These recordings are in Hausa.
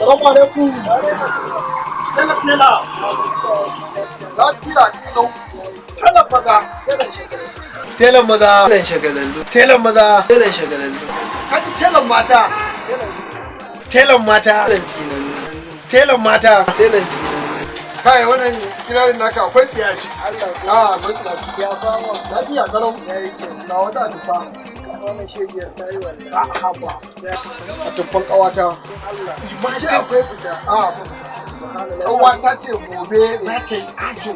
Assalamu alaikum. Tela tela. Lafiya kalau. Tela maza. Telan maza. Telan shagalallu. Telan maza. Telan shagalallu. Kaji telan mata. Telan mata. Telan tsinannu. Telan mata. Telan tsinannu. Kai wannan kirarin naka akwai tsiyaci. Allah. Mun tsaki ya fama. Lafiya kalau. Na wata tufa. Wannan shegiyar ta yi wallahi. A haba. A tufan kawata. Ba ce akwai fita. Kawata ce gobe za ta yi ajo.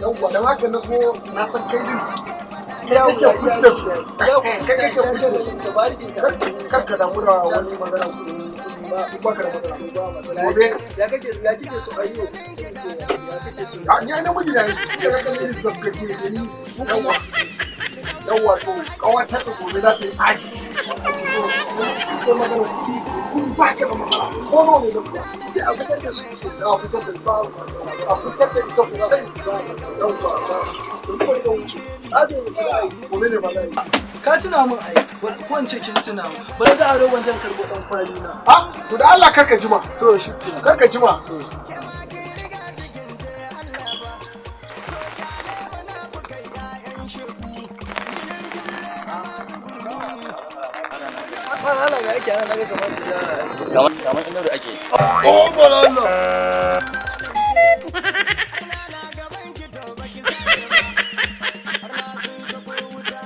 Yawwa da haka na so na san kai din. Kake kuce su. Kake kuce su. Kanka damu da wani magana ba ka da magana. Gobe. Ya kake so a yi Ni ai namiji ne. Ya kake yin zabgake da ni. Yawwa to kawata ta gobe za ta yi ajo. Ko magana kuɗi kun ba ka da magana. Ko ne da kuɗi. ce a fitar da su. A fitar da ba a fitar da ita sosai. Yawwa. Gobe ne ba za yi. Ka tuna min ai, ko in ce kin tuna min. Bari za a ro wajen karɓo ɗan kwali na. To da Allah karka jima. To shi Karka jima. Hala ga yake ana naga kamar su da. Kamar inda da ake. Oh, bololo.